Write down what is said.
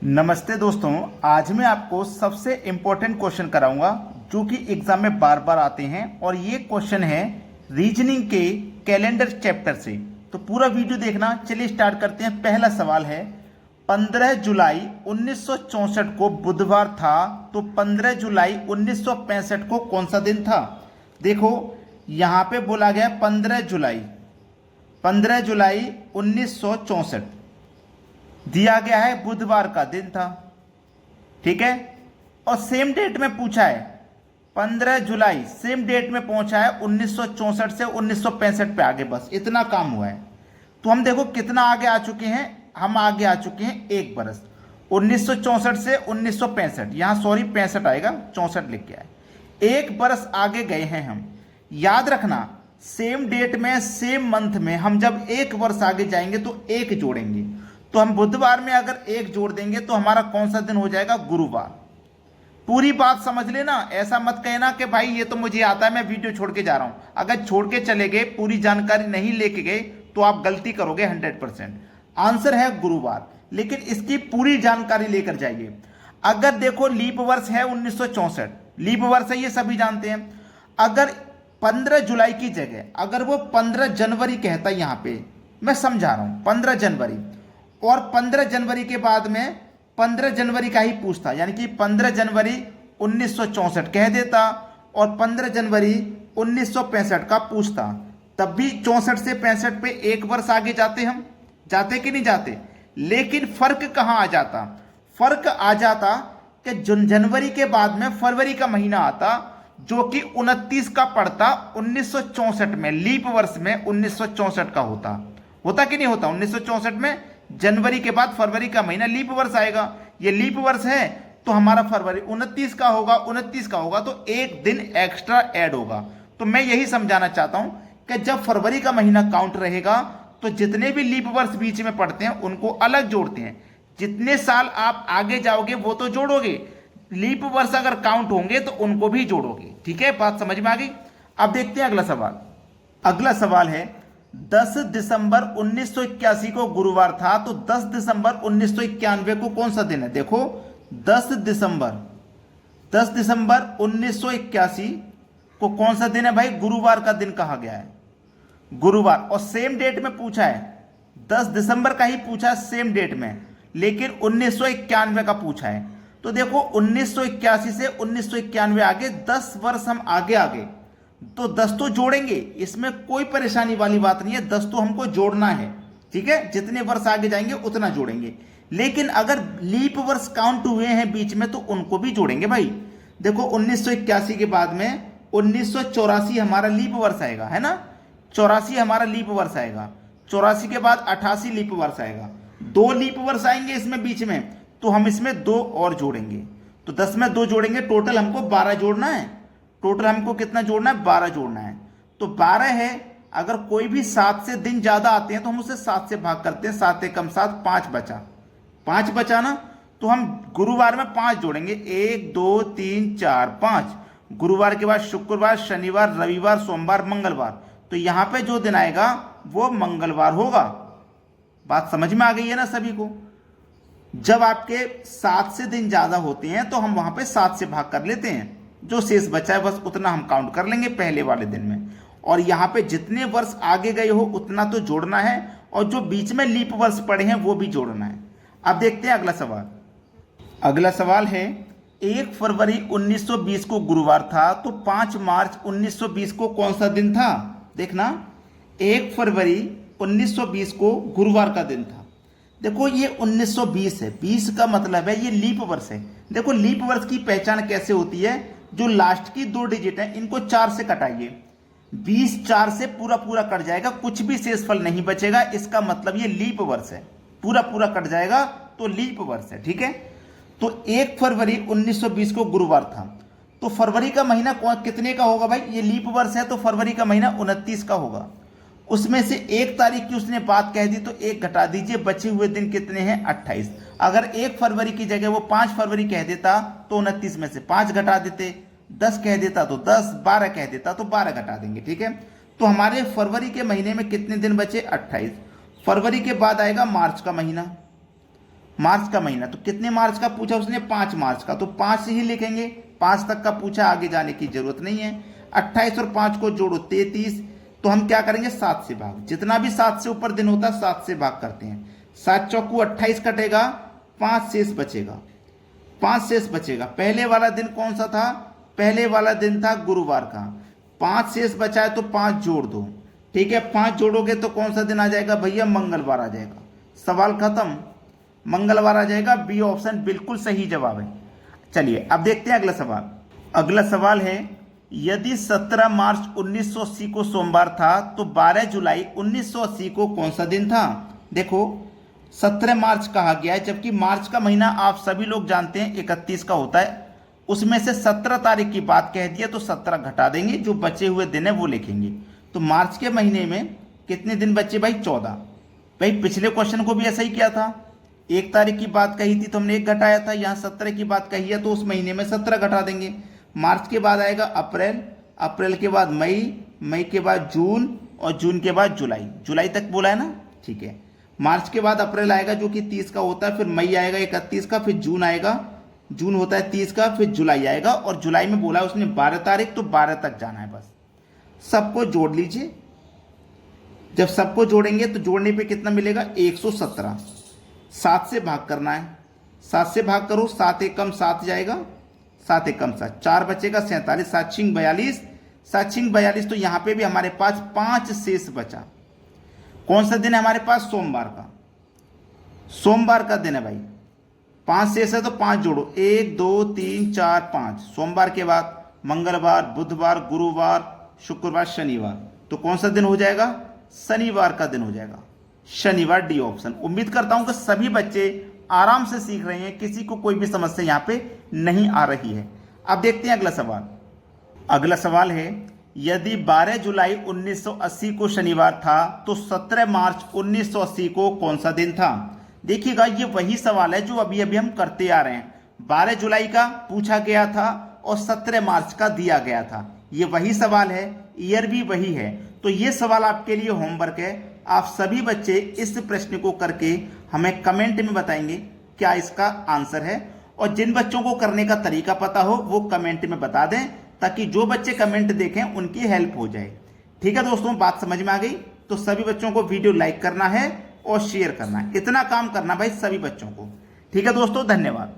नमस्ते दोस्तों, आज मैं आपको सबसे इम्पोर्टेंट क्वेश्चन कराऊंगा जो कि एग्जाम में बार बार आते हैं। और ये क्वेश्चन है रीजनिंग के कैलेंडर चैप्टर से। तो पूरा वीडियो देखना। चलिए स्टार्ट करते हैं। पहला सवाल है, 15 जुलाई 1964 को बुधवार था, तो 15 जुलाई 1965 को कौन सा दिन था? देखो यहाँ पे बोला गया 15 जुलाई 1964 दिया गया है, बुधवार का दिन था। ठीक है, और सेम डेट में पूछा है, 15 जुलाई सेम डेट में पहुंचा है 1964 से 1965 पे आगे। बस इतना काम हुआ है। तो हम देखो कितना आगे आ चुके हैं। हम आगे आ चुके हैं 1 बरस। 1964 से 1965, यहाँ सॉरी 65 आएगा, 64 लिख के आए। 1 बरस आगे गए हैं हम। याद रखना, सेम डेट में सेम मंथ में हम जब 1 वर्ष आगे जाएंगे तो 1 जोड़ेंगे। तो हम बुधवार में अगर 1 जोड़ देंगे तो हमारा कौन सा दिन हो जाएगा? गुरुवार। पूरी बात समझ लेना। ऐसा मत कहना कि भाई ये तो मुझे आता है, मैं वीडियो छोड़ के जा रहा हूं। अगर छोड़ के चले गए, पूरी जानकारी नहीं लेके गए, तो आप गलती करोगे 100%। आंसर है गुरुवार, लेकिन इसकी पूरी जानकारी लेकर जाइए। अगर देखो लीप वर्ष है 1964, लीप वर्ष है, ये सभी जानते हैं। अगर 15 जुलाई की जगह अगर वो 15 जनवरी कहता, यहां पे मैं समझा रहा हूं 15 जनवरी, और 15 जनवरी के बाद में 15 जनवरी का ही पूछता, यानी कि 15 जनवरी 1964 कह देता और 15 जनवरी 1965 का पूछता, तब भी 64 से 65 पे 1 वर्ष आगे जाते। हम जाते कि नहीं जाते? लेकिन फर्क कहां आ जाता? फर्क आ जाता कि जनवरी के बाद में फरवरी का महीना आता, जो कि 29 का पड़ता 1964 में। लीप वर्ष में 1964 का होता कि नहीं होता? 1964 में जनवरी के बाद फरवरी का महीना लीप वर्ष आएगा। ये लीप वर्ष है तो हमारा फरवरी 29 का होगा, 29 का होगा तो 1 दिन एक्स्ट्रा ऐड होगा। तो मैं यही समझाना चाहता हूं कि जब फरवरी का महीना काउंट रहेगा तो जितने भी लीप वर्ष बीच में पड़ते हैं उनको अलग जोड़ते हैं। जितने साल आप आगे जाओगे वो तो जोड़ोगे, लीप वर्ष अगर काउंट होंगे तो उनको भी जोड़ोगे। ठीक है, बात समझ में आ गई? अब देखते हैं अगला सवाल। अगला सवाल है, 10 दिसंबर 1981 को गुरुवार था, तो 10 दिसंबर 1991 को कौन सा दिन है? देखो 10 दिसंबर 1981 को कौन सा दिन है भाई? गुरुवार का दिन कहा गया है, गुरुवार। और सेम डेट में पूछा है, 10 दिसंबर का ही पूछा है सेम डेट में, लेकिन 1991 का पूछा है। तो देखो 1981 से 1991 आगे 10 वर्ष हम आगे तो 10 तो जोड़ेंगे, इसमें कोई परेशानी वाली बात नहीं है। 10 तो हमको जोड़ना है। ठीक है, जितने वर्ष आगे जाएंगे उतना जोड़ेंगे। लेकिन अगर लीप वर्ष काउंट हुए हैं बीच में तो उनको भी जोड़ेंगे भाई। देखो 1981 के बाद में 1984 हमारा लीप वर्ष आएगा, है ना? 84 हमारा लीप वर्ष आएगा। 84 के बाद 88 लीप वर्ष आएगा। 2 लीप वर्ष आएंगे इसमें बीच में, तो हम इसमें 2 और जोड़ेंगे। तो 10 में 2 जोड़ेंगे, टोटल हमको 12 जोड़ना है। टोटल हमको कितना जोड़ना है? 12 जोड़ना है। तो 12 है। अगर कोई भी 7 से दिन ज्यादा आते हैं तो हम उसे 7 से भाग करते हैं। 7 एकम 7, 5 बचा। 5 बचा ना, तो हम गुरुवार में 5 जोड़ेंगे। 1 2 3 4 5। गुरुवार के बाद शुक्रवार, शनिवार, रविवार, सोमवार, मंगलवार। तो यहां पे जो दिन आएगा वो मंगलवार होगा। बात समझ में आ गई है ना सभी को? जब आपके 7 से दिन ज्यादा होते हैं तो हम वहां पे 7 से भाग कर लेते हैं। जो शेष बचा है बस उतना हम काउंट कर लेंगे पहले वाले दिन में। और यहां पे जितने वर्ष आगे गए हो उतना तो जोड़ना है, और जो बीच में लीप वर्ष पड़े हैं वो भी जोड़ना है। अब देखते हैं अगला सवाल। अगला सवाल है, 1 फरवरी 1920 को गुरुवार था, तो 5 मार्च 1920 को कौन सा दिन था? देखना, 1 फरवरी 1920 को गुरुवार का दिन था। देखो ये 1920 है, 20 का मतलब है ये लीप वर्ष है। देखो लीप वर्ष की पहचान कैसे होती है? जो लास्ट की 2 डिजिट है इनको 4 से कटाइए। 20 4 से पूरा पूरा कट जाएगा, कुछ भी शेषफल नहीं बचेगा। इसका मतलब ये लीप वर्ष है, पूरा पूरा कट जाएगा तो लीप वर्ष है। ठीक है, तो 1 फरवरी 1920 को गुरुवार था, तो फरवरी का महीना कितने का होगा भाई? ये लीप वर्ष है तो फरवरी का महीना 29 का होगा। उसमें से 1 तारीख की उसने बात कह दी तो 1 घटा दीजिए, बचे हुए दिन कितने हैं? 28। अगर 1 फरवरी की जगह वो 5 फरवरी कह देता तो 29 में से 5 घटा देते। 10 कह देता तो 10, 12 कह देता तो 12 घटा देंगे। ठीक है, तो हमारे फरवरी के महीने में कितने दिन बचे? 28। फरवरी के बाद आएगा मार्च का महीना। मार्च का महीना, तो कितने मार्च का पूछा उसने, 5 मार्च का, तो 5 ही लिखेंगे, 5 तक का पूछा, आगे जाने की जरूरत नहीं है। 28 और 5 को जोड़ो 33, तो हम क्या करेंगे 7 से भाग, जितना भी 7 से ऊपर दिन होता है 7 से भाग करते हैं। 7 चौकू 28 कटेगा, 5 शेष बचेगा, 5 शेष बचेगा। पहले वाला दिन कौन सा था, पहले वाला दिन था गुरुवार का। 5 शेष बचा है तो 5 जोड़ दो, ठीक है। 5 जोड़ोगे तो कौन सा दिन आ जाएगा भैया, मंगलवार आ जाएगा। सवाल खत्म, मंगलवार आ जाएगा। बी ऑप्शन बिल्कुल सही जवाब है। चलिए अब देखते हैं अगला सवाल। अगला सवाल है, यदि 17 मार्च 1980 को सोमवार था तो 12 जुलाई 1980 को कौन सा दिन था। देखो 17 मार्च कहा गया है, जबकि मार्च का महीना आप सभी लोग जानते हैं 31 का होता है। उसमें से 17 तारीख की बात कह दिया तो 17 घटा देंगे, जो बचे हुए दिन है वो लिखेंगे। तो मार्च के महीने में कितने दिन बचे भाई, 14। भाई पिछले क्वेश्चन को भी ऐसा ही किया था, 1 तारीख की बात कही थी तो हमने 1 घटाया था, यहाँ 17 की बात कही है तो उस महीने में 17 घटा देंगे। मार्च के बाद आएगा अप्रैल, अप्रैल के बाद मई, मई के बाद जून, और जून के बाद जुलाई, जुलाई तक बोला है ना, ठीक है। मार्च के बाद अप्रैल आएगा जो कि 30 का होता है, फिर मई आएगा 31 का, फिर जून आएगा, जून होता है 30 का, फिर जुलाई आएगा, और जुलाई में बोला उसने 12 तारीख, तो 12 तक जाना है बस। सबको जोड़ लीजिए, जब सबको जोड़ेंगे तो जोड़ने पे कितना मिलेगा, 117। 7 से भाग करना है, 7 से भाग करो, 7 एकम 7 जाएगा, 7 एकम 7, 4 बचेगा 47, 7 छिंग 42, 7 छिंग 42। तो यहाँ पे भी हमारे पास 5 शेष बचा। कौन सा दिन है हमारे पास, सोमवार का, सोमवार का दिन है भाई। 5 शेष है तो 5 जोड़ो, 1 2 3 4 5। सोमवार के बाद मंगलवार, बुधवार, गुरुवार, शुक्रवार, शनिवार, तो कौन सा दिन हो जाएगा, शनिवार का दिन हो जाएगा, शनिवार। D option. उम्मीद करता हूं कि सभी बच्चे आराम से सीख रहे हैं, किसी को कोई भी समस्या यहां पे नहीं आ रही है। अब देखते हैं अगला सवाल। अगला सवाल है, यदि 12 जुलाई 1980 को शनिवार था तो 17 मार्च 1980 को कौन सा दिन था। देखिएगा ये वही सवाल है जो अभी अभी हम करते आ रहे हैं। 12 जुलाई का पूछा गया था और 17 मार्च का दिया गया था, ये वही सवाल है, ईयर भी वही है। तो ये सवाल आपके लिए होमवर्क है, आप सभी बच्चे इस प्रश्न को करके हमें कमेंट में बताएंगे क्या इसका आंसर है, और जिन बच्चों को करने का तरीका पता हो वो कमेंट में बता दें, ताकि जो बच्चे कमेंट देखें उनकी हेल्प हो जाए। ठीक है दोस्तों, बात समझ में आ गई। तो सभी बच्चों को वीडियो लाइक करना है और शेयर करना है, इतना काम करना भाई सभी बच्चों को। ठीक है दोस्तों, धन्यवाद।